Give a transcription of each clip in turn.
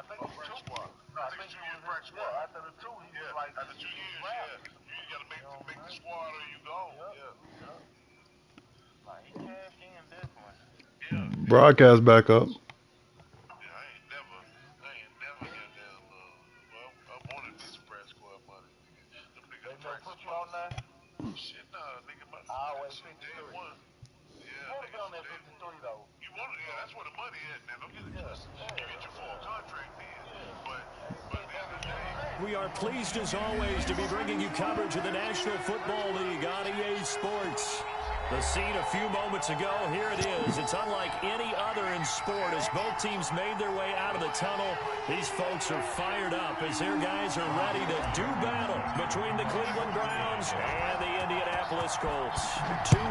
I think it's 2. No, I think he was practice squad. After the 2, he was like, after 2 years, you got to make the squad or you go. Like, he cashed in different. Broadcast back up. I ain't never got down. Well, I wanted me some practice squad money. Them niggas practice put you on there? Shit, nah, nigga, my always 53. Day one. Yeah, nigga, on that 53 though. You want it? Yeah, that's where the money at. Now don't get it twisted. You get your full contract then, but at the end of the day. We are pleased as always to be bringing you coverage of the National Football League on EA Sports. The scene a few moments ago, here it is. It's unlike any other in sport as both teams made their way out of the tunnel. These folks are fired up as their guys are ready to do battle between the Cleveland Browns and the Indianapolis Colts.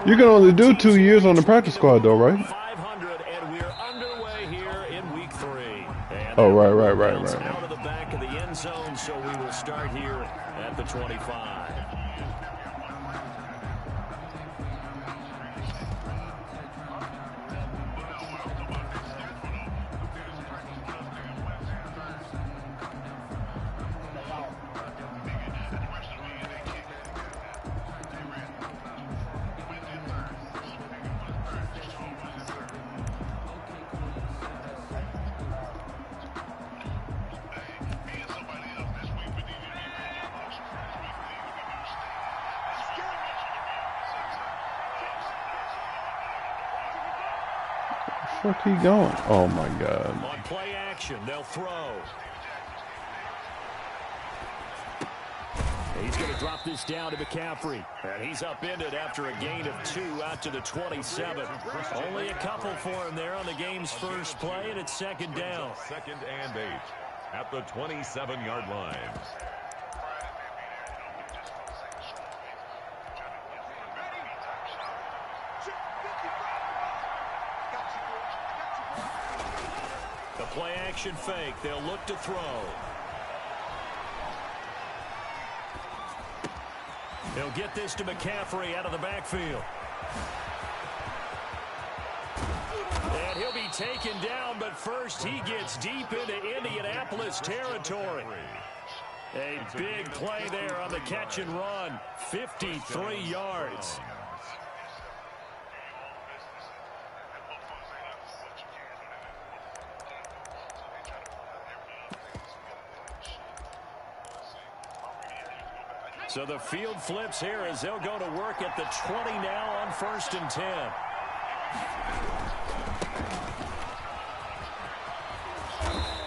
You can only do 2 years on the practice squad though, right? 500, and we're underway here in week 3. And oh, right. Out of the back of the end zone, so we will start here at the 25. Where he going? Oh my God. On play action, they'll throw. He's going to drop this down to McCaffrey. And he's upended after a gain of 2 out to the 27. Only a couple for him there on the game's first play, and it's second down. 2nd and 8 at the 27-yard line. The play action fake. They'll look to throw. He'll get this to McCaffrey out of the backfield. And he'll be taken down, but first he gets deep into Indianapolis territory. A big play there on the catch and run. 53 yards. So the field flips here as they'll go to work at the 20 now on 1st and 10.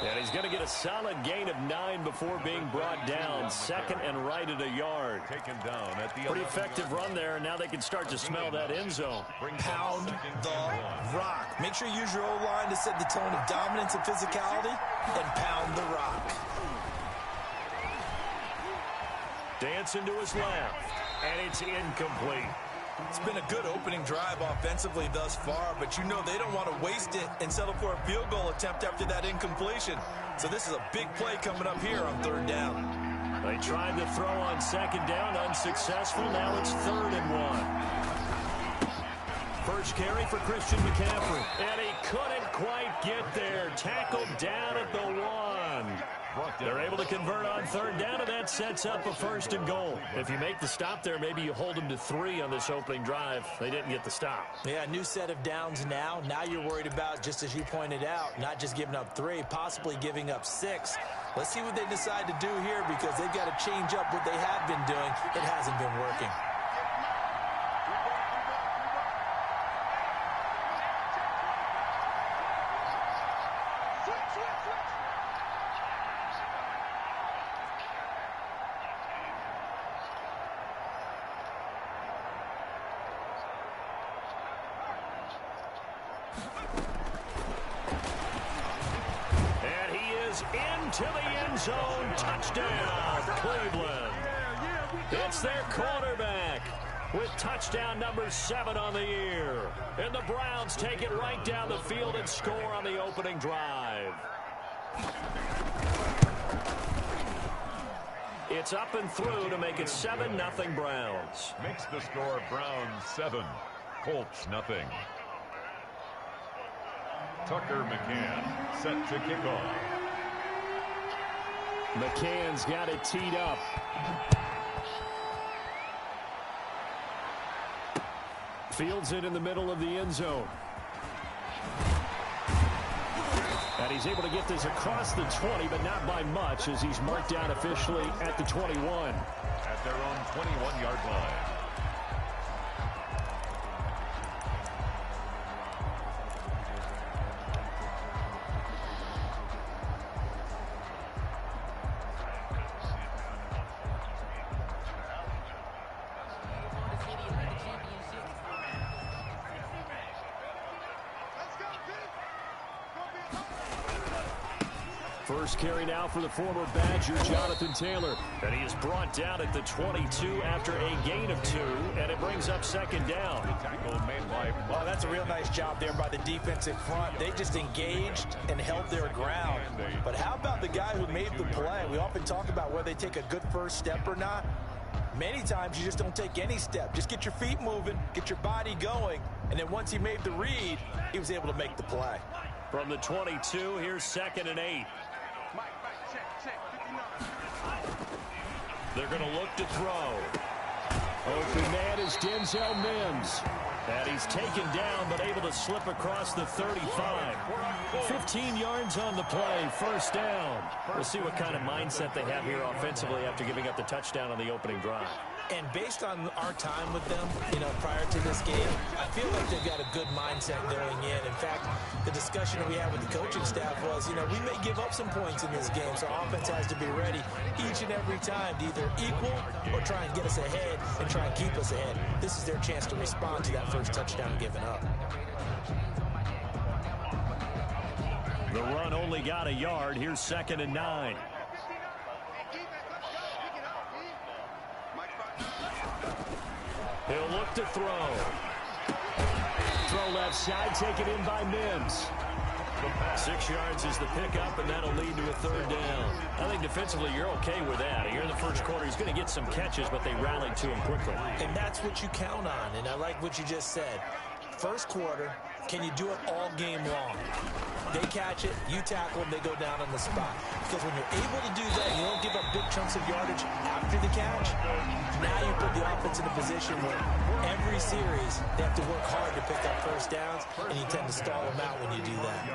And he's going to get a solid gain of 9 before being brought down. 2nd and right at a yard. Taken down at the pretty effective run there, and now they can start to smell that end zone. Pound the rock. Make sure you use your O-line to set the tone of dominance and physicality, and pound the rock. Dancing to his left, and it's incomplete. It's been a good opening drive offensively thus far, but you know they don't want to waste it and settle for a field goal attempt after that incompletion. So this is a big play coming up here on 3rd down. They tried to throw on 2nd down, unsuccessful. Now it's 3rd and 1. First carry for Christian McCaffrey, and he couldn't quite get there. Tackled down at the 1. They're able to convert on 3rd down, and that sets up a 1st and goal. If you make the stop there, maybe you hold them to 3 on this opening drive. They didn't get the stop. Yeah, new set of downs now. Now you're worried about, just as you pointed out, not just giving up 3, possibly giving up 6. Let's see what they decide to do here, because they've got to change up what they have been doing. It hasn't been working. Into the end zone. Touchdown, Cleveland. It's their quarterback with touchdown number 7 on the year. And the Browns take it right down the field and score on the opening drive. It's up and through to make it 7-0 Browns. Makes the score Browns 7, Colts nothing. Tucker McCann set to kick off. McCann's got it teed up. Fields it in the middle of the end zone. And he's able to get this across the 20, but not by much, as he's marked down officially at the 21. At their own 21-yard line. First carry now for the former Badger, Jonathan Taylor. And he is brought down at the 22 after a gain of 2, and it brings up second down. Well, that's a real nice job there by the defensive front. They just engaged and held their ground. But how about the guy who made the play? We often talk about whether they take a good first step or not. Many times you just don't take any step. Just get your feet moving, get your body going, and then once he made the read, he was able to make the play. From the 22, here's 2nd and 8. They're going to look to throw. Open man is Denzel Mims. And he's taken down, but able to slip across the 35. 15 yards on the play, first down. We'll see what kind of mindset they have here offensively after giving up the touchdown on the opening drive. And based on our time with them, prior to this game, I feel like they've got a good mindset going in. In fact, the discussion that we had with the coaching staff was, we may give up some points in this game, so offense has to be ready each and every time to either equal or try and get us ahead and try and keep us ahead. This is their chance to respond to that first touchdown given up. The run only got a yard. Here's 2nd and 9. He'll look to throw. Throw left side, taken in by Mims. 6 yards is the pickup, and that'll lead to a third down. I think defensively you're okay with that. Here in the first quarter, he's going to get some catches, but they rallied to him quickly. And that's what you count on, and I like what you just said. First quarter, can you do it all game long? They catch it, you tackle them, they go down on the spot. Because when you're able to do that, you don't give up big chunks of yardage after the catch. Now you put the offense in a position where every series they have to work hard to pick up first downs, and you tend to stall them out when you do that.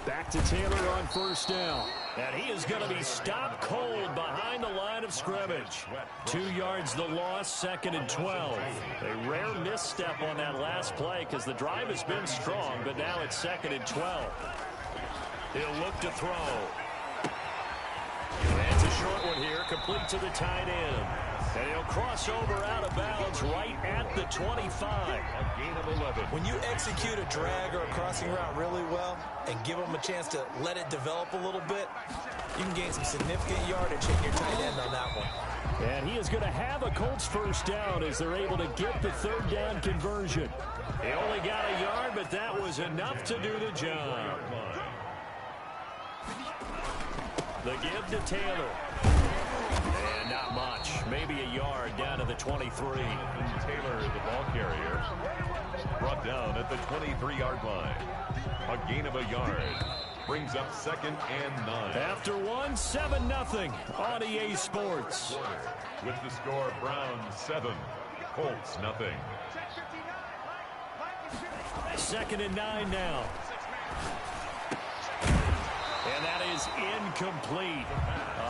Back to Taylor on first down. And he is going to be stopped cold behind the line of scrimmage. 2 yards the loss, 2nd and 12. A rare misstep on that last play because the drive has been strong, but now it's 2nd and 12. He'll look to throw. That's a short one here, complete to the tight end. And he'll cross over out of bounds right at the 25. A gain of 11. When you execute a drag or a crossing route really well and give them a chance to let it develop a little bit, you can gain some significant yardage hitting your tight end on that one. And he is going to have a Colts first down as they're able to get the third down conversion. He only got a yard, but that was enough to do the job. The give to Taylor. And not much. Maybe a yard down to the 23. Taylor, the ball carrier, brought down at the 23-yard line. A gain of a yard. Brings up 2nd and 9. After one, 7-0 on EA Sports. With the score, Browns 7, Colts 0. 2nd and 9 now. And that is incomplete.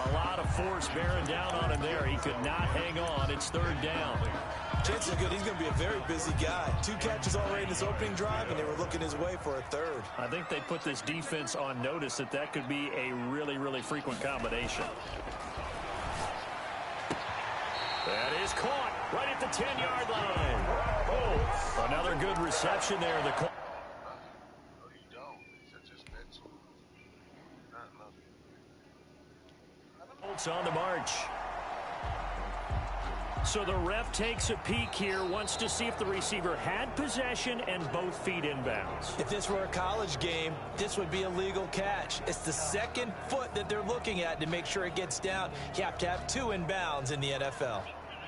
A lot of force bearing down on him there. He could not hang on. It's third down. Chances are good he's going to be a very busy guy. 2 catches already in his opening drive, and they were looking his way for a third. I think they put this defense on notice that could be a really, really frequent combination. That is caught right at the 10-yard line. Oh, another good reception there. The Colts on the march. So the ref takes a peek here, wants to see if the receiver had possession and both feet inbounds. If this were a college game, this would be a legal catch. It's the second foot that they're looking at to make sure it gets down. You have to have 2 inbounds in the NFL.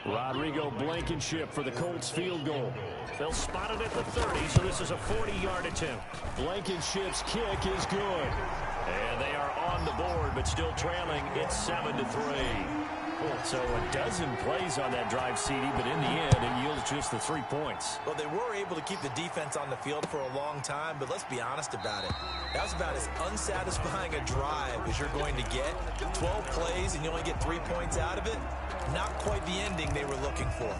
Rodrigo Blankenship for the Colts field goal. They'll spot it at the 30, so this is a 40-yard attempt. Blankenship's kick is good. And they are on the board, but still trailing. It's 7-3. So a dozen plays on that drive, CD, but in the end, it yields just the 3 points. Well, they were able to keep the defense on the field for a long time, but let's be honest about it. That was about as unsatisfying a drive as you're going to get. 12 plays, and you only get 3 points out of it. Not quite the ending they were looking for.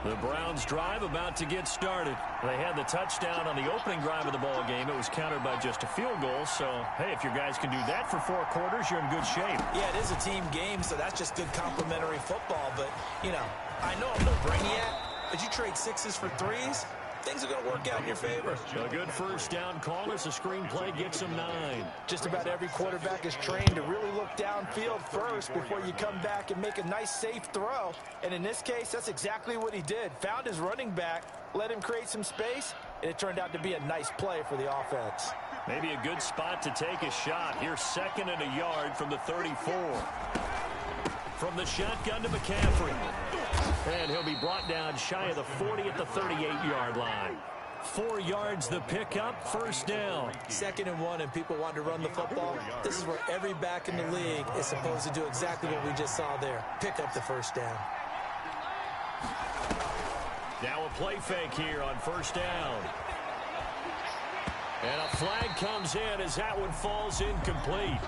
The Browns drive about to get started. They had the touchdown on the opening drive of the ball game. It was countered by just a field goal. So, hey, if your guys can do that for 4 quarters, you're in good shape. Yeah, it is a team game, so that's just good complimentary football. But, you know, I know I'm no brainiac, but you trade 6s for 3s, things are going to work out in your favor. A good first down call as the screenplay gets them 9. Just about every quarterback is trained to really look downfield first before you come back and make a nice, safe throw. And in this case, that's exactly what he did. Found his running back, let him create some space, and it turned out to be a nice play for the offense. Maybe a good spot to take a shot. Here's 2nd and a yard from the 34. From the shotgun to McCaffrey. And he'll be brought down shy of the 40 at the 38-yard line. 4 yards the pickup, first down. 2nd and 1, and people want to run the football. This is where every back in the league is supposed to do exactly what we just saw there. Pick up the first down. Now a play fake here on first down. And a flag comes in as that one falls incomplete.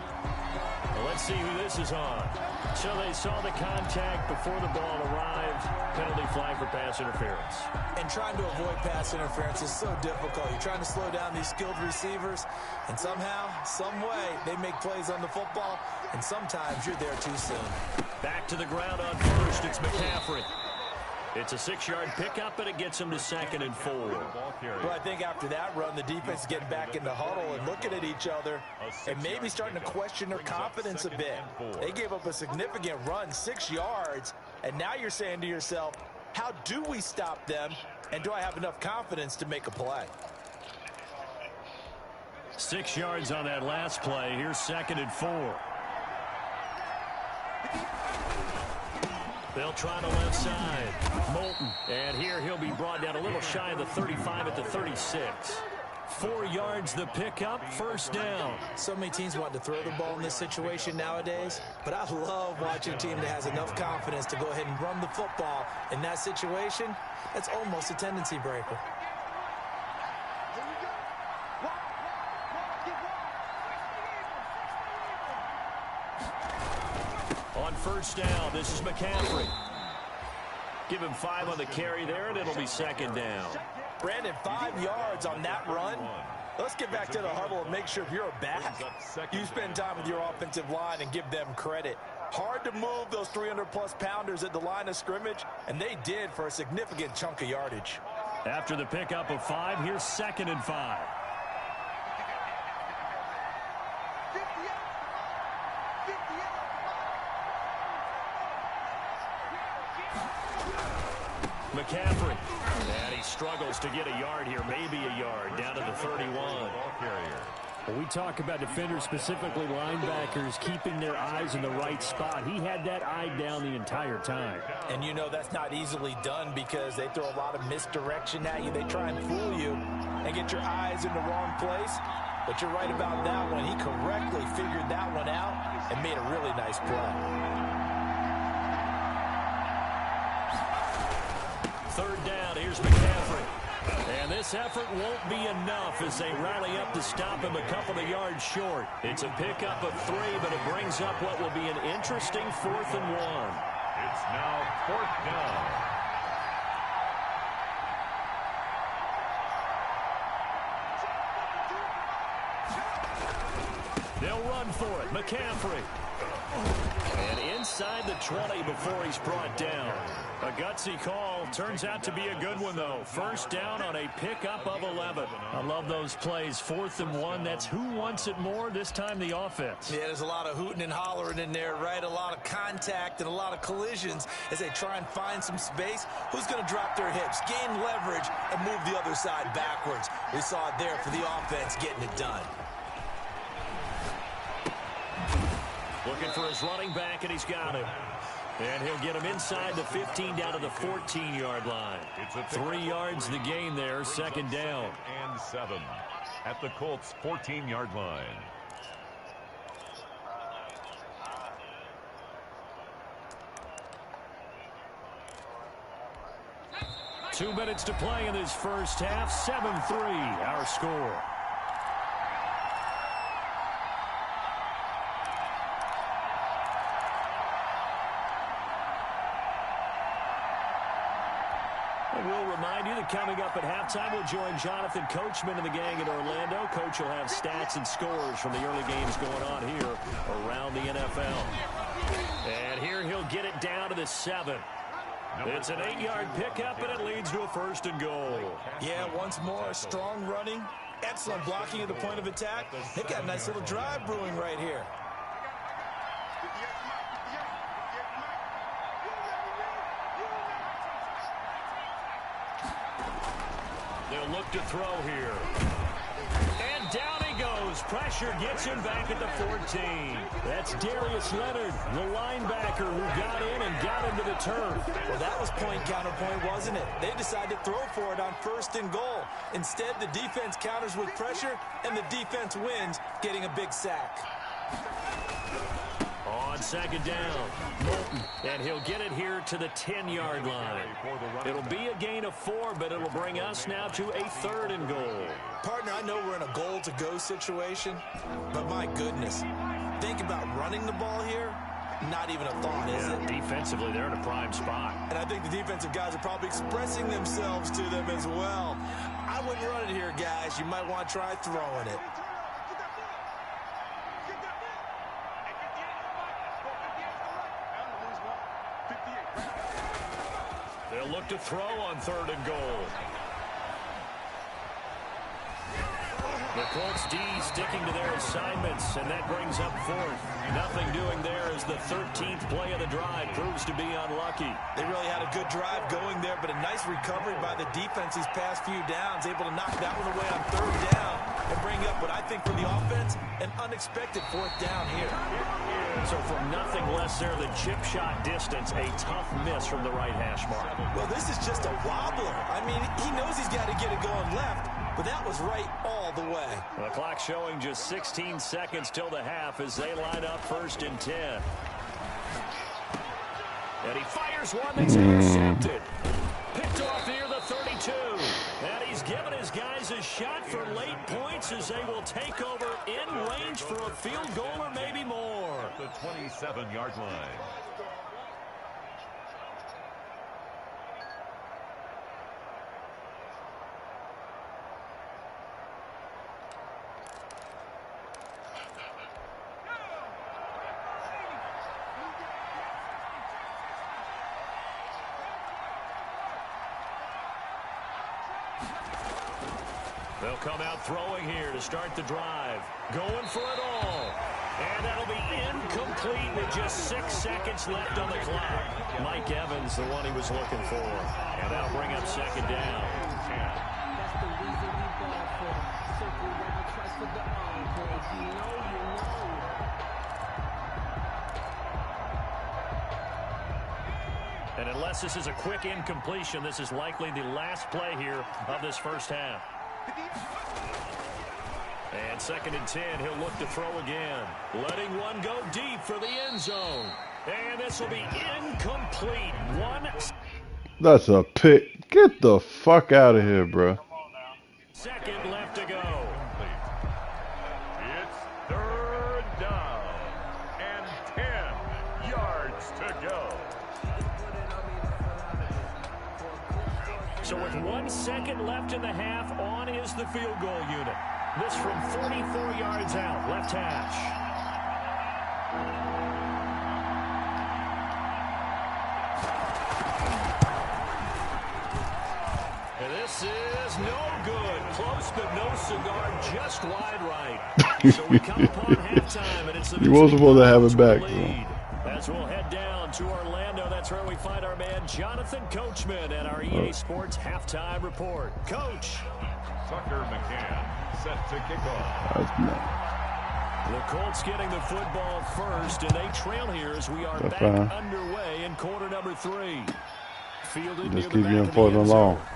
Well, let's see who this is on. So they saw the contact before the ball arrived. Penalty flag for pass interference. And trying to avoid pass interference is so difficult. You're trying to slow down these skilled receivers, and somehow, some way, they make plays on the football, and sometimes you're there too soon. Back to the ground on first. It's McCaffrey. It's a 6-yard pickup, and it gets him to 2nd and 4. Well, I think after that run, the defense is getting back in the huddle and looking at each other and maybe starting to question their confidence a bit. They gave up a significant run, 6 yards, and now you're saying to yourself, how do we stop them, and do I have enough confidence to make a play? 6 yards on that last play. Here's 2nd and 4. They'll try to left side. Moulton. And here he'll be brought down a little shy of the 35 at the 36. 4 yards the pickup, first down. So many teams want to throw the ball in this situation nowadays, but I love watching a team that has enough confidence to go ahead and run the football. In that situation, that's almost a tendency breaker. On first down, this is McCaffrey. Give him 5 on the carry there, and it'll be 2nd down. Brandon, 5 yards on that run. Let's get back to the huddle and make sure if you're a back, you spend time with your offensive line and give them credit. Hard to move those 300-plus pounders at the line of scrimmage, and they did for a significant chunk of yardage. After the pickup of 5, here's 2nd and 5. McCaffrey. And he struggles to get a yard here, maybe a yard, down to the 31. When we talk about defenders, specifically linebackers, keeping their eyes in the right spot, he had that eye down the entire time. And you know that's not easily done because they throw a lot of misdirection at you. They try and fool you and get your eyes in the wrong place. But you're right about that one. He correctly figured that one out and made a really nice play. 3rd down, here's McCaffrey. And this effort won't be enough as they rally up to stop him a couple of yards short. It's a pickup of 3, but it brings up what will be an interesting 4th and 1. It's now 4th down. They'll run for it. McCaffrey. And inside the 20 before he's brought down. A gutsy call. Turns out to be a good one, though. First down on a pickup of 11. I love those plays. 4th and 1. That's who wants it more, this time the offense. Yeah, there's a lot of hooting and hollering in there, right? A lot of contact and a lot of collisions as they try and find some space. Who's going to drop their hips, gain leverage, and move the other side backwards? We saw it there for the offense getting it done. Looking for his running back, and he's got him. And he'll get him inside the 15 down to the 14-yard line. 3 yards the gain there, second down. And 7 at the Colts' 14-yard line. 2 minutes to play in this first half. 7-3, our score. We'll remind you that coming up at halftime, we'll join Jonathan Coachman and the gang in Orlando. Coach will have stats and scores from the early games going on here around the NFL. And here he'll get it down to the 7. It's an 8-yard pickup, and it leads to a 1st and goal. Yeah, once more, strong running, excellent blocking at the point of attack. They got a nice little drive brewing right here. They'll look to throw here. And down he goes. Pressure gets him back at the 14. That's Darius Leonard, the linebacker who got in and got into the turf. Well, that was point counterpoint, wasn't it? They decided to throw for it on 1st and goal. Instead, the defense counters with pressure, and the defense wins, getting a big sack. On 2nd down, Moulton, and he'll get it here to the 10-yard line. It'll be a gain of 4, but it'll bring us now to a 3rd and goal. Partner, I know we're in a goal-to-go situation, but my goodness, think about running the ball here. Not even a thought, is it? Defensively, they're in a prime spot. And I think the defensive guys are probably expressing themselves to them as well. I wouldn't run it here, guys. You might want to try throwing it. They'll look to throw on 3rd and goal. The Colts D sticking to their assignments, and that brings up 4th. Nothing doing there as the 13th play of the drive proves to be unlucky. They really had a good drive going there, but a nice recovery by the defense these past few downs, able to knock that one away on 3rd down and bring up what I think for the offense, an unexpected 4th down here. So from nothing less there than chip shot distance, a tough miss from the right hash mark. Well, this is just a wobbler. I mean, he knows he's got to get it going left, but that was right all the way. The clock showing just 16 seconds till the half as they line up 1st and 10. And he fires one that's intercepted. Picked off near the 32. And he's given his guys a shot for late points as they will take over in range for a field goal or maybe more. The 27-yard line. They'll come out throwing here to start the drive. Going for it all. And that'll be incomplete with just 6 seconds left on the clock. Mike Evans, the one he was looking for. And that'll bring up 2nd down. That's the reason we ball for. Circle round twice for the encore. If you know, you know. And unless this is a quick incompletion, this is likely the last play here of this first half. And 2nd and 10, he'll look to throw again. Letting one go deep for the end zone. And this will be incomplete. That's a pick. Get the fuck out of here, bro. 2nd left to go. It's 3rd down and 10 yards to go. So with 1 second left in the half, on is the field goal unit. This from 44 yards out, left hash. And this is no good. Close, but no cigar, just wide right. So we come upon halftime, and it's the You were supposed to have it back. lead. As we'll head down to Orlando, that's where we find our man Jonathan Coachman at our EA Sports Halftime Report. Coach. Tucker McCann set to kick off. The Colts getting the football first, and they trail here as we are back underway in quarter number 3. Fielded just near keep the getting back for of the the end long. zone.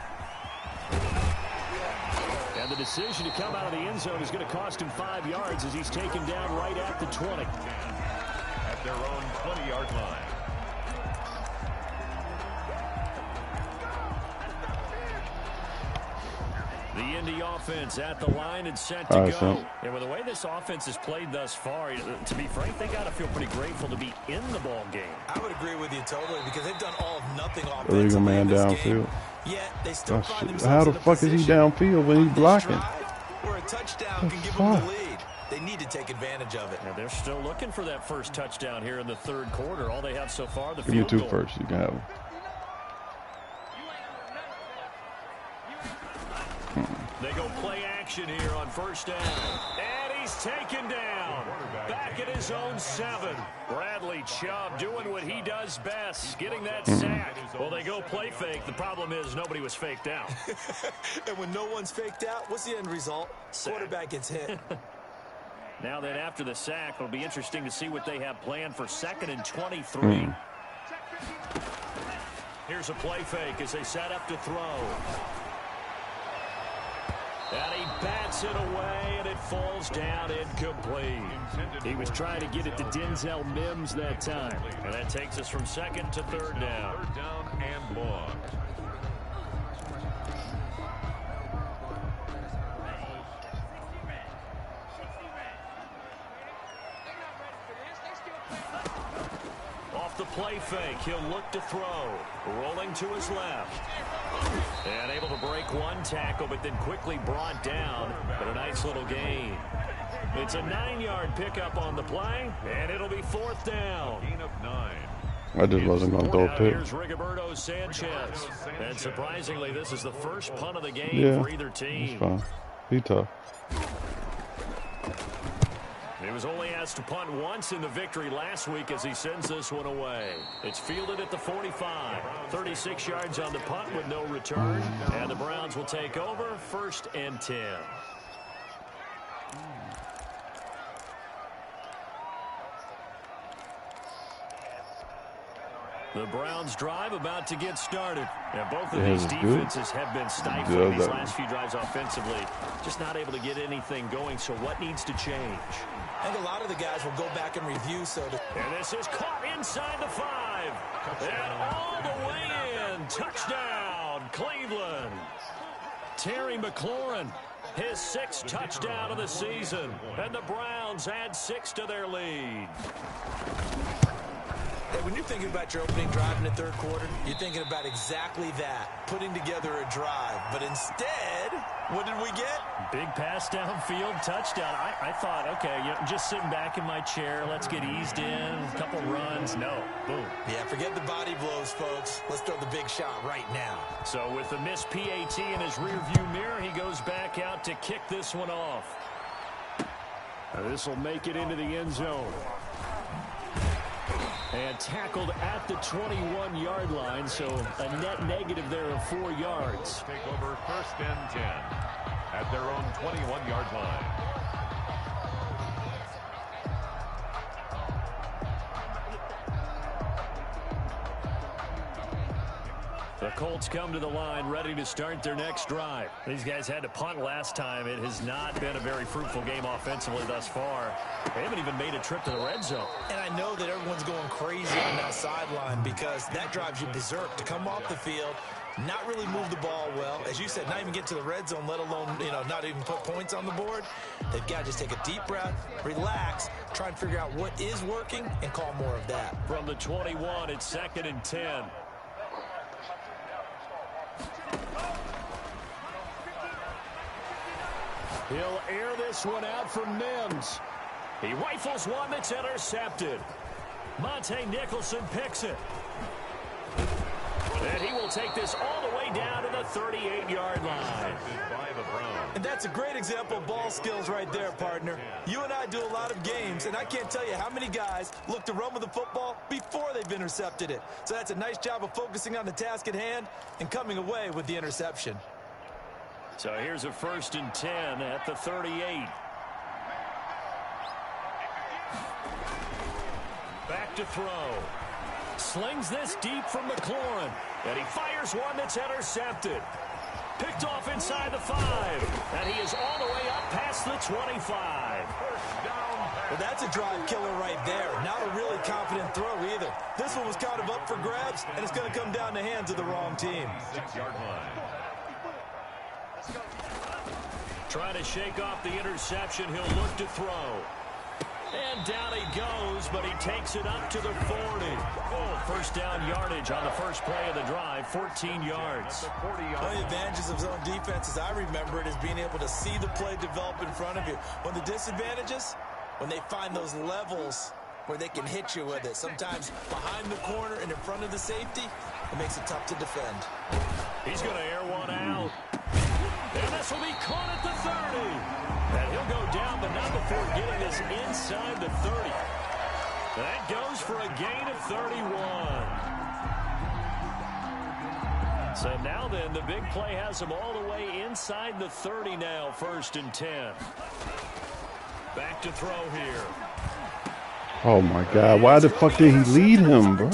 And the decision to come out of the end zone is going to cost him 5 yards as he's taken down right at the 20. At their own 20-yard line. The Indy offense at the line and set to go. And with the way this offense has played thus far, to be frank, they got to feel pretty grateful to be in the ball game. I would agree with you totally because they've done all of nothing offensively. Illegal man in this downfield. game. Yet they still find themselves How the in a fuck is he downfield when he's blocking? Where a touchdown can give them the lead. They need to take advantage of it. Now they're still looking for that first touchdown here in the third quarter. All they have so far, the Give me field 2 goal. first. You can have them. They go play action here on first down. And he's taken down. Back at his own 7. Bradley Chubb doing what he does best, getting that sack. Well, they go play fake. The problem is nobody was faked out. And when no one's faked out, what's the end result? Quarterback gets hit. Now then, after the sack, it'll be interesting to see what they have planned for 2nd and 23. Here's a play fake as they set up to throw. And he bats it away, and it falls down incomplete. He was trying to get it to Denzel Mims that time. And that takes us from 2nd to 3rd down. 3rd down and long. Off the play fake, he'll look to throw. Rolling to his left. And able to break one tackle, but then quickly brought down. But a nice little gain. It's a 9-yard pickup on the play, and it'll be 4th down. Gain of 9. I just wasn't going to throw a pick. Here's Rigoberto Sanchez. And surprisingly, this is the first punt of the game for either team. It's fine. He tough. He was only asked to punt once in the victory last week as he sends this one away. It's fielded at the 45. 36 yards on the punt with no return. And the Browns will take over 1st and 10. The Browns drive about to get started. Now, both of these defenses have been stifling these last few drives offensively. Just not able to get anything going, so what needs to change? I think a lot of the guys will go back and review. And this is caught inside the 5. And all the way in. Touchdown, Cleveland. Terry McLaurin, his 6th touchdown of the season. And the Browns add 6 to their lead. Hey, when you're thinking about your opening drive in the 3rd quarter, you're thinking about exactly that, putting together a drive. But instead, what did we get? Big pass downfield, touchdown. I thought, okay, just sitting back in my chair, let's get eased in, a couple runs. No, boom. Yeah, forget the body blows, folks. Let's throw the big shot right now. So with the missed PAT in his rearview mirror, he goes back out to kick this one off. This will make it into the end zone. And tackled at the 21-yard line, so a net negative there of 4 yards. Take over 1st and 10 at their own 21-yard line. The Colts come to the line ready to start their next drive. These guys had to punt last time. It has not been a very fruitful game offensively thus far. They haven't even made a trip to the red zone. And I know that everyone's going crazy on that sideline because that drives you berserk to come off the field, not really move the ball well. As you said, not even get to the red zone, let alone, not even put points on the board. They've got to just take a deep breath, relax, try and figure out what is working and call more of that. From the 21, it's 2nd and 10. He'll air this one out for Mims. He rifles one that's intercepted. Monte Nicholson picks it. And he will take this all the way down to the 38-yard line. And that's a great example of ball skills right there, partner. You and I do a lot of games, and I can't tell you how many guys look to run with the football before they've intercepted it. So that's a nice job of focusing on the task at hand and coming away with the interception. So here's a 1st and 10 at the 38. Back to throw. Slings this deep from McLaurin. And he fires one that's intercepted. Picked off inside the 5. And he is all the way up past the 25. Well, that's a drive killer right there. Not a really confident throw either. This one was kind of up for grabs, and it's going to come down the hands of the wrong team. 6-yard line. Trying to shake off the interception. He'll look to throw. And down he goes, but he takes it up to the 40. Oh, first down yardage on the first play of the drive, 14 yards. One of the advantages of zone defense, as I remember it, is being able to see the play develop in front of you. One of the disadvantages, when they find those levels where they can hit you with it. Sometimes behind the corner and in front of the safety, it makes it tough to defend. He's going to air one out. And this will be caught at the 30. And he'll go down, but not before getting this inside the 30. That goes for a gain of 31. So now then, the big play has him all the way inside the 30 now, 1st and 10. Back to throw here. Oh my God! Why the fuck did he lead him, bro?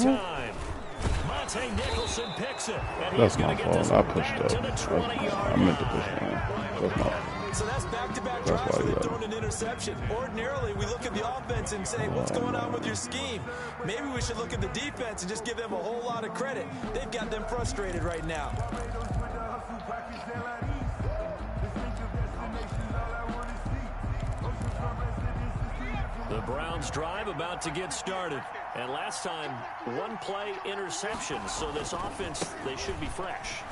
Nicholson picks it, and That's my fault. I pushed up. I meant to push down. That's my fault. So that's back-to-back drives where they've thrown an interception. Ordinarily, we look at the offense and say, what's going on with your scheme? Maybe we should look at the defense and just give them a whole lot of credit. They've got them frustrated right now. The Browns drive about to get started. And last time, one play interception. So this offense, they should be fresh.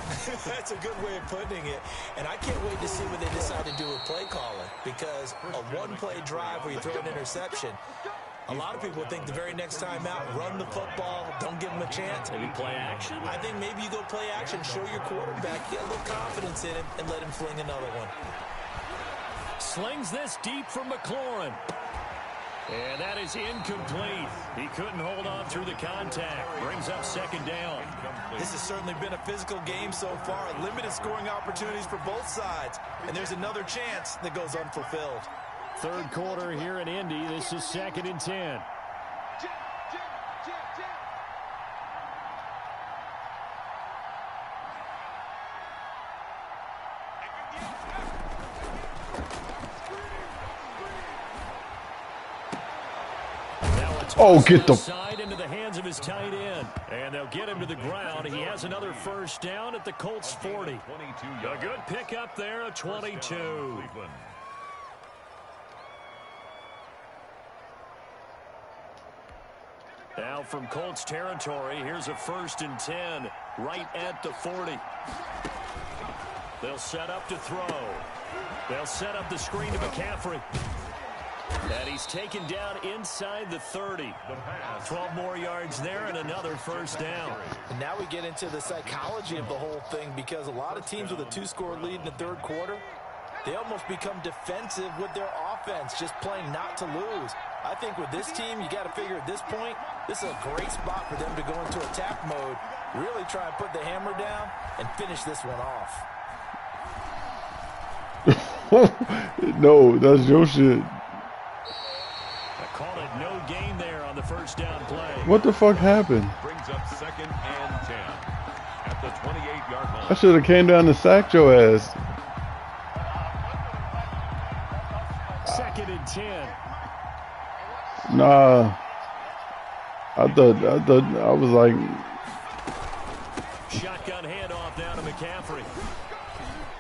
That's a good way of putting it. And I can't wait to see what they decide to do with play calling. Because a one-play drive where you throw an interception, a lot of people think the very next time out, run the football, don't give them a chance. Maybe play action? I think maybe you go play action, show your quarterback, get a little confidence in him, and let him fling another one. Slings this deep from McLaurin. And that is incomplete. He couldn't hold on through the contact. Brings up 2nd down. This has certainly been a physical game so far. Limited scoring opportunities for both sides. And there's another chance that goes unfulfilled. 3rd quarter here in Indy. This is 2nd and 10. Oh, get the side into the hands of his tight end. And they'll get him to the ground. He has another first down at the Colts 40. A good pickup there of 22. Now from Colts territory, here's a 1st and 10 right at the 40. They'll set up to throw. They'll set up the screen to McCaffrey. And he's taken down inside the 30. 12 more yards there and another first down. And now we get into the psychology of the whole thing, because a lot of teams with a 2-score lead in the 3rd quarter, they almost become defensive with their offense, just playing not to lose. I think with this team, you got to figure at this point, this is a great spot for them to go into attack mode, really try and put the hammer down and finish this one off. No, that's your shit. Call it no gain there on the first down play. What the fuck happened? Brings up 2nd and 10 at the 28-yard line. I should have came down and sacked your ass. 2nd and 10. Nah. I thought I was like, shotgun handoff down to McCaffrey.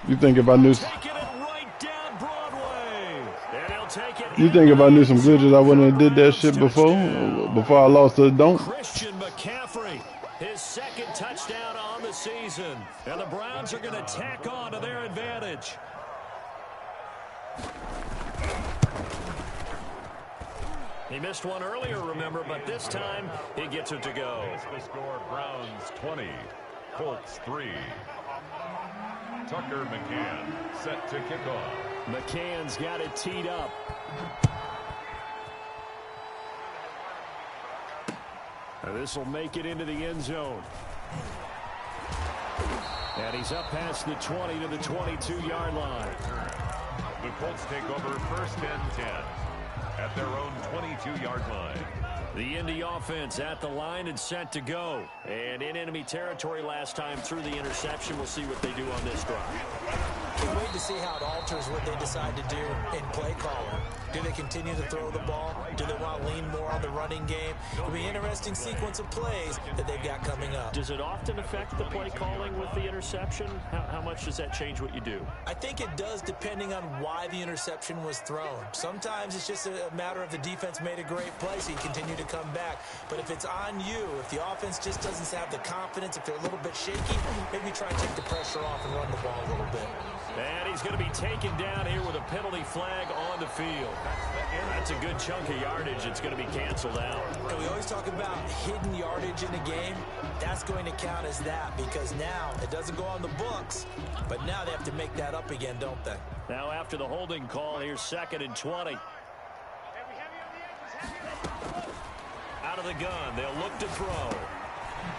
you think if I knew Taking it right down Broadway. And he'll take it. you think if I knew some glitches I wouldn't have did that shit before I lost the don't? Christian McCaffrey, his 2nd touchdown on the season. And the Browns are going to tack on to their advantage. He missed one earlier, remember, but this time he gets it to go. The score, Browns 20, Colts 3. Tucker McCann set to kick off. McCann's got it teed up. This will make it into the end zone. And he's up past the 20 to the 22-yard line. The Colts take over 1st and 10. at their own 22-yard line. The Indy offense at the line and set to go. And in enemy territory last time through the interception. We'll see what they do on this drive. Can't wait to see how it alters what they decide to do in play calling. Do they continue to throw the ball? Do they want to lean more on the running game? It'll be an interesting sequence of plays that they've got coming up. Does it often affect the play calling with the interception? How much does that change what you do? I think it does depending on why the interception was thrown. Sometimes it's just a matter of the defense made a great play, so you continue to come back. But if it's on you, if the offense just doesn't have the confidence, if they're a little bit shaky, maybe try and take the pressure off and run the ball a little bit. And he's going to be taken down here with a penalty flag on the field. That's a good chunk of yardage. It's going to be canceled out. And we always talk about hidden yardage in a game. That's going to count as that because now it doesn't go on the books, but now they have to make that up again, don't they? Now after the holding call, here's 2nd and 20. Out of the gun, they'll look to throw.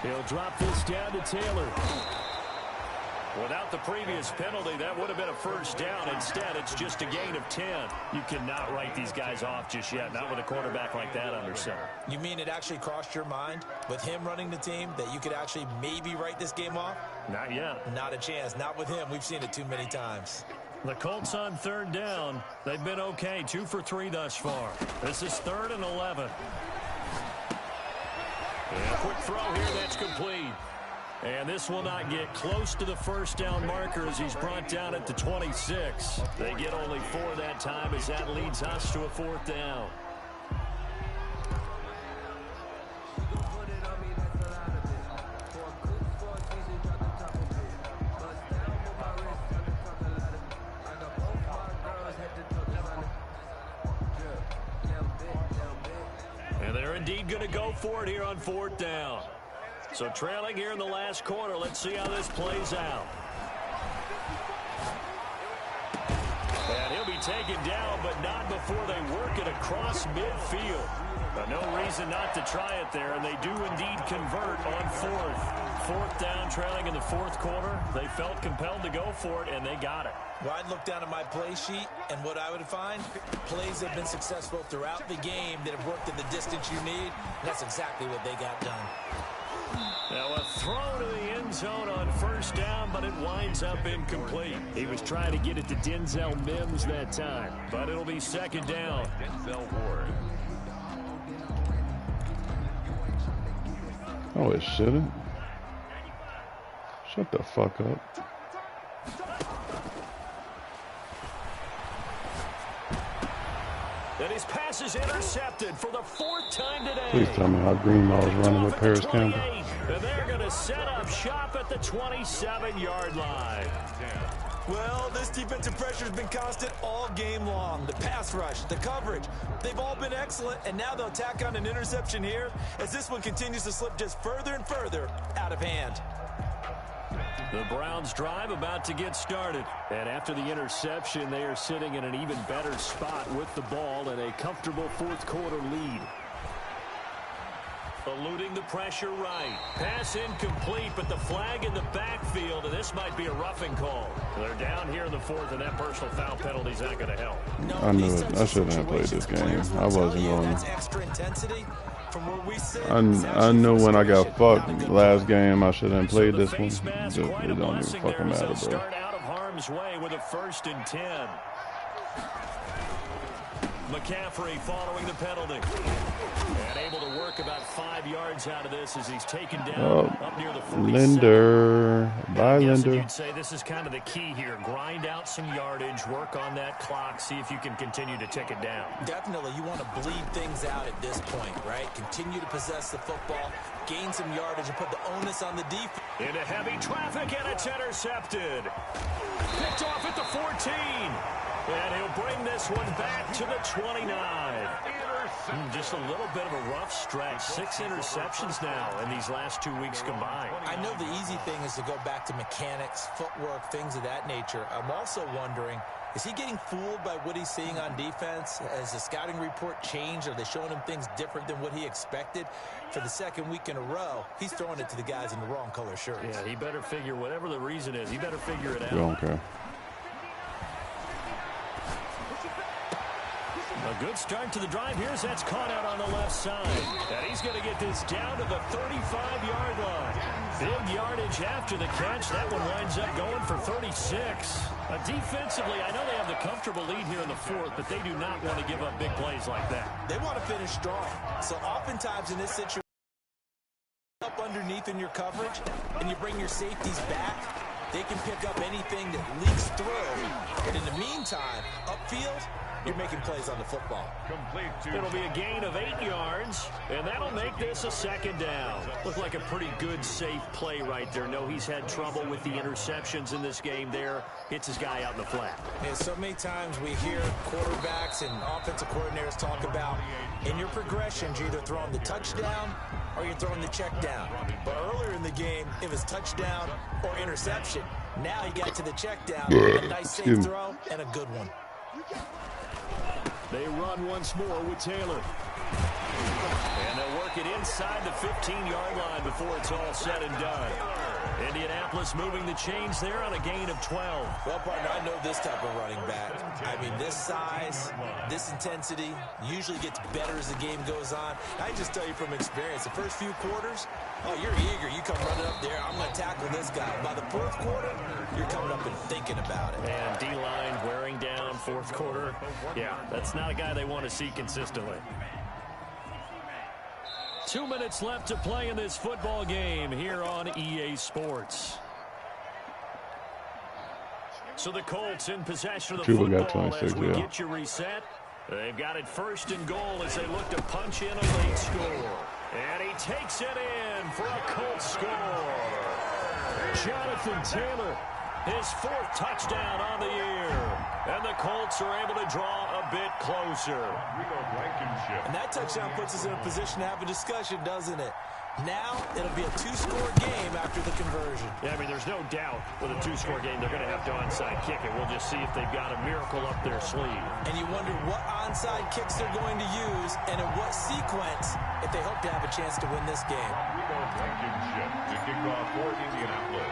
He'll drop this down to Taylor. Without the previous penalty, that would have been a first down. Instead, it's just a gain of 10. You cannot write these guys off just yet, not with a quarterback like that under center. You mean it actually crossed your mind with him running the team that you could actually maybe write this game off? Not yet. Not a chance. Not with him. We've seen it too many times. The Colts on 3rd down. They've been okay. 2 for 3 thus far. This is 3rd and 11. And a quick throw here. That's complete. And this will not get close to the first down marker as he's brought down at the 26. They get only 4 that time as that leads us to a 4th down. And they're indeed going to go for it here on 4th down. So trailing here in the last quarter. Let's see how this plays out. And he'll be taken down, but not before they work it across midfield. But no reason not to try it there, and they do indeed convert on 4th. 4th down, trailing in the 4th quarter. They felt compelled to go for it, and they got it. Well, I'd look down at my play sheet, and what I would find, plays have been successful throughout the game that have worked in the distance you need, and that's exactly what they got done. Now a throw to the end zone on 1st down, but it winds up incomplete. He was trying to get it to Denzel Mims that time, but it'll be 2nd down. Denzel Ward. Oh, it shouldn't. Shut the fuck up. And his pass is intercepted for the 4th time today. Please tell me how Greenlaw is running with Paris Campbell. And they're going to set up shop at the 27-yard line. Well, this defensive pressure has been constant all game long. The pass rush, the coverage, they've all been excellent, and now they'll tack on an interception here as this one continues to slip just further and further out of hand. The Browns drive about to get started. And after the interception, they are sitting in an even better spot with the ball and a comfortable 4th quarter lead. Eluding the pressure right. Pass incomplete, but the flag in the backfield, and this might be a roughing call. They're down here in the 4th, and that personal foul penalty is not going to help. No, I knew it. I shouldn't have played this game. I wasn't going. That's extra intensity. I knew when I got fucked last game I shouldn't have played this one. It don't even fucking matter, bro. Start out of harm's way with a 1st and 10. McCaffrey following the penalty. And able to work about 5 yards out of this as he's taken down up near the 47. Linder. Bye, Linder. You'd say this is kind of the key here. Grind out some yardage, work on that clock, see if you can continue to tick it down. Definitely. You want to bleed things out at this point, right? Continue to possess the football, gain some yardage, and put the onus on the defense. Into heavy traffic, and it's intercepted. Picked off at the 14. And he'll bring this one back to the 29. Just a little bit of a rough stretch. 6 interceptions now in these last 2 weeks combined. I know the easy thing is to go back to mechanics, footwork, things of that nature. I'm also wondering, is he getting fooled by what he's seeing on defense? Has the scouting report changed? Are they showing him things different than what he expected? For the 2nd week in a row, he's throwing it to the guys in the wrong color shirts. Yeah, he better figure, whatever the reason is, he better figure it out. You don't care. A good start to the drive. That's caught out on the left side. And he's going to get this down to the 35-yard line. Big yardage after the catch. That one winds up going for 36. Defensively, I know they have the comfortable lead here in the fourth, but they do not want to give up big plays like that. They want to finish strong. So oftentimes in this situation, up underneath in your coverage, and you bring your safeties back, they can pick up anything that leaks through. But in the meantime, upfield, you're making plays on the football. It'll be a gain of 8 yards, and that'll make this a second down. Looked like a pretty good, safe play right there. No, he's had trouble with the interceptions in this game there. Hits his guy out in the flat. And so many times we hear quarterbacks and offensive coordinators talk about in your progressions, you're either throwing the touchdown or you're throwing the check down. But earlier in the game, it was touchdown or interception. Now he got to the check down, a nice safe throw, and a good one. They run once more with Taylor. And they'll work it inside the 15-yard line before it's all said and done. Indianapolis moving the chains there on a gain of 12. Well, partner, I know this type of running back. I mean, this size, this intensity usually gets better as the game goes on. I just tell you from experience, the first few quarters, oh, you're eager. You come running up there, I'm going to tackle this guy. By the fourth quarter, you're coming up and thinking about it. And D-line wearing down fourth quarter. Yeah, that's not a guy they want to see consistently. 2 minutes left to play in this football game here on EA Sports. So the Colts in possession of the football as we get you reset. They've got it first and goal as they look to punch in a late score. And he takes it in for a Colts score. Jonathan Taylor, his 4th touchdown on the year. And the Colts are able to draw a bit closer. And that touchdown puts us in a position to have a discussion, doesn't it? Now it'll be a 2-score game after the conversion. Yeah, I mean, there's no doubt with a 2-score game they're going to have to onside kick it. We'll just see if they've got a miracle up their sleeve. And you wonder what onside kicks they're going to use and in what sequence if they hope to have a chance to win this game.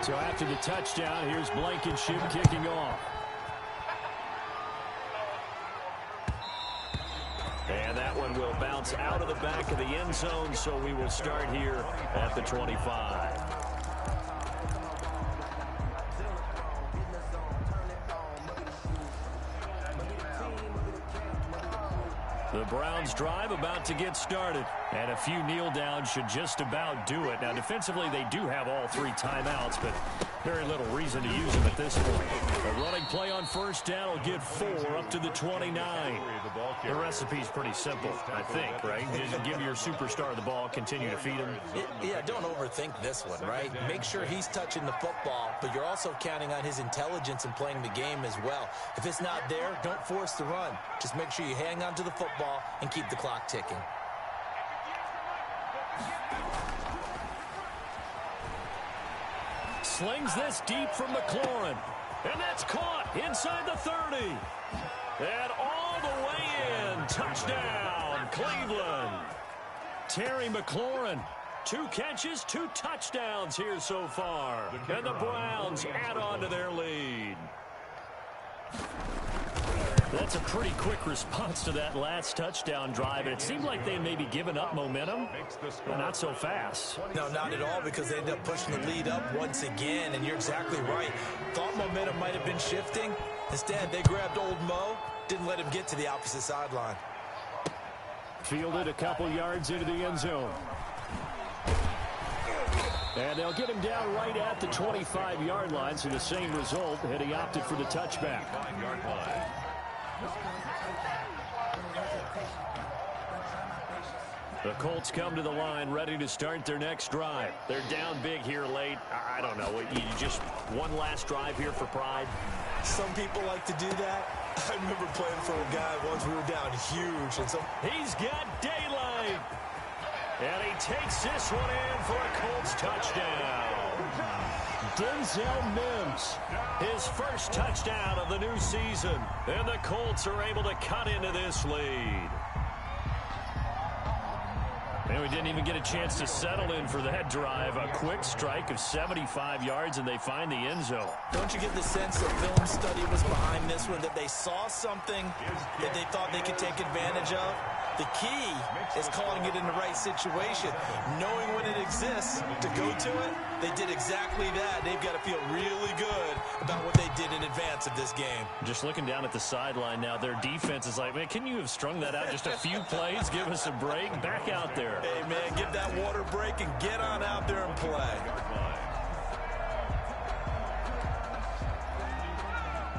So after the touchdown, here's Blankenship kicking off. And that one will bounce out of the back of the end zone, so we will start here at the 25. The Browns drive about to get started. And a few kneel downs should just about do it. Now, defensively, they do have all 3 timeouts, but very little reason to use them at this point. A running play on first down will get 4 up to the 29. The recipe's pretty simple, I think, right? Just give your superstar the ball, continue to feed him. Yeah, don't overthink this one, right? Make sure he's touching the football, but you're also counting on his intelligence in playing the game as well. If it's not there, don't force the run. Just make sure you hang on to the football and keep the clock ticking. Slings this deep from McLaurin. And that's caught inside the 30. And all the way in. Touchdown, Cleveland. Terry McLaurin. 2 catches, 2 touchdowns here so far. And the Browns add on to their lead. That's a pretty quick response to that last touchdown drive. And it seemed like they maybe given up momentum. Well, not so fast. No, not at all, because they ended up pushing the lead up once again. And you're exactly right. Thought momentum might have been shifting. Instead, they grabbed old Mo, didn't let him get to the opposite sideline. Fielded a couple yards into the end zone. And they'll get him down right at the 25-yard line, so the same result, and he opted for the touchback. 5-yard line. The Colts come to the line ready to start their next drive. They're down big here late. I don't know. You just one last drive here for pride? Some people like to do that. I remember playing for a guy once we were down huge. And he's got daylight. And he takes this one in for a Colts touchdown. Denzel Mims, his first touchdown of the new season. And the Colts are able to cut into this lead. And we didn't even get a chance to settle in for that drive. A quick strike of 75 yards, and they find the end zone. Don't you get the sense that film study was behind this one, that they saw something that they thought they could take advantage of? The key is calling it in the right situation, knowing when it exists to go to it. They did exactly that. They've got to feel really good about what they did in advance of this game. Just looking down at the sideline now, their defense is like, man, can you have strung that out just a few plays? Give us a break. Back out there. Hey, man, give that water break and get on out there and play.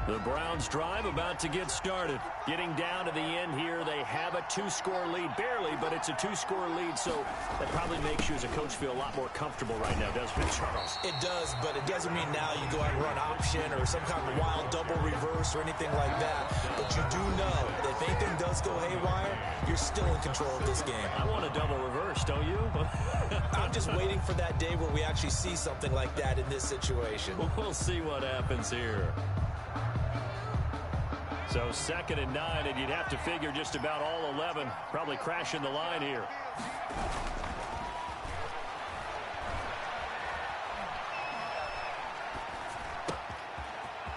The Browns drive about to get started. Getting down to the end here, they have a two-score lead. Barely, but it's a two-score lead, so that probably makes you as a coach feel a lot more comfortable right now, doesn't it, Charles? It does, but it doesn't mean now you go out and run option or some kind of wild double reverse or anything like that. But you do know that if anything does go haywire, you're still in control of this game. I want a double reverse, don't you? I'm just waiting for that day where we actually see something like that in this situation. We'll see what happens here. So 2nd and 9, and you'd have to figure just about all 11 probably crashing the line here.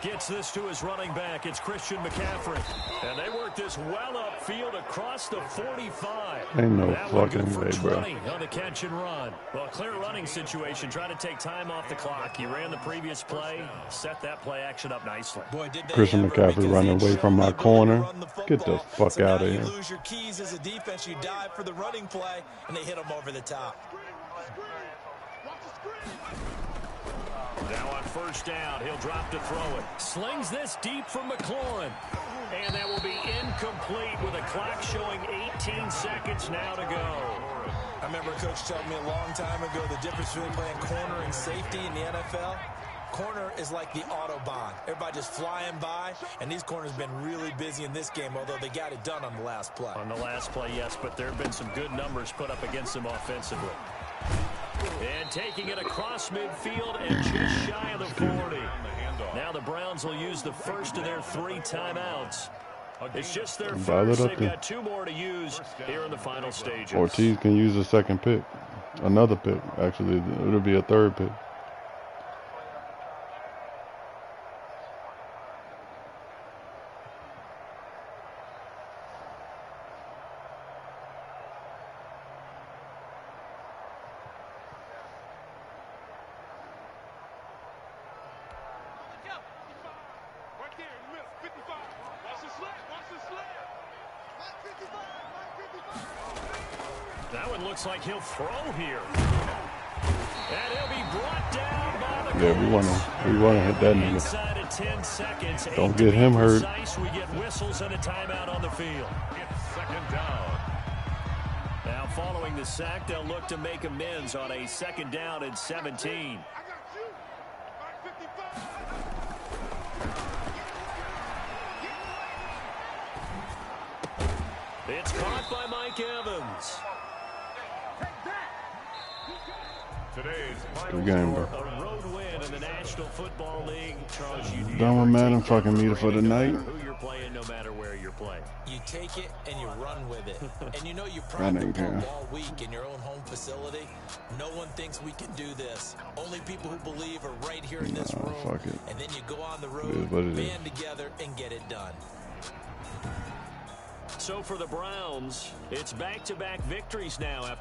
Gets this to his running back. It's Christian McCaffrey. And they work this well upfield across the 45. Ain't no that one fucking good for way, bro. 20 on the catch and run. Well, clear running situation. Trying to take time off the clock. He ran the previous play. Set that play action up nicely. Boy, did they Christian McCaffrey running away from my corner. Get the fuck so out of here. You lose your keys as a defense. You dive for the running play, and they hit them over the top. Now on 1st down, he'll drop to throw it. Slings this deep from McLaurin. And that will be incomplete with a clock showing 18 seconds now to go. I remember a coach telling me a long time ago the difference between playing corner and safety in the NFL. Corner is like the Autobahn. Everybody just flying by, and these corners have been really busy in this game, although they got it done on the last play. On the last play, yes, but there have been some good numbers put up against them offensively. And taking it across midfield and just shy of the 40. Now the Browns will use the first of their 3 timeouts. It's just their first. They've got 2 more to use here in the final stages. Ortiz can use a 2nd pick. Another pick, actually. It'll be a 3rd pick. That one looks like he'll throw here. And he'll be brought down by the Yeah, we wanna hit that nigga. Inside of 10 seconds. Don't get him hurt. We get whistles and a timeout on the field. It's 2nd down. Now following the sack, they'll look to make amends on a 2nd down and 17. It's caught by Mike Evans. Today's Good game, bro. A road win in the National Football League. Charles, you Done with Madden fucking meter for the night. who you're playing, no matter where you're playing. You take it and you run with it. And you know you practice all week in your own home facility. No one thinks we can do this. Only people who believe are right here in this room. Fuck it. And then you go on the It road, is what it is. band together, and get it done. So for the Browns, it's back-to-back victories now after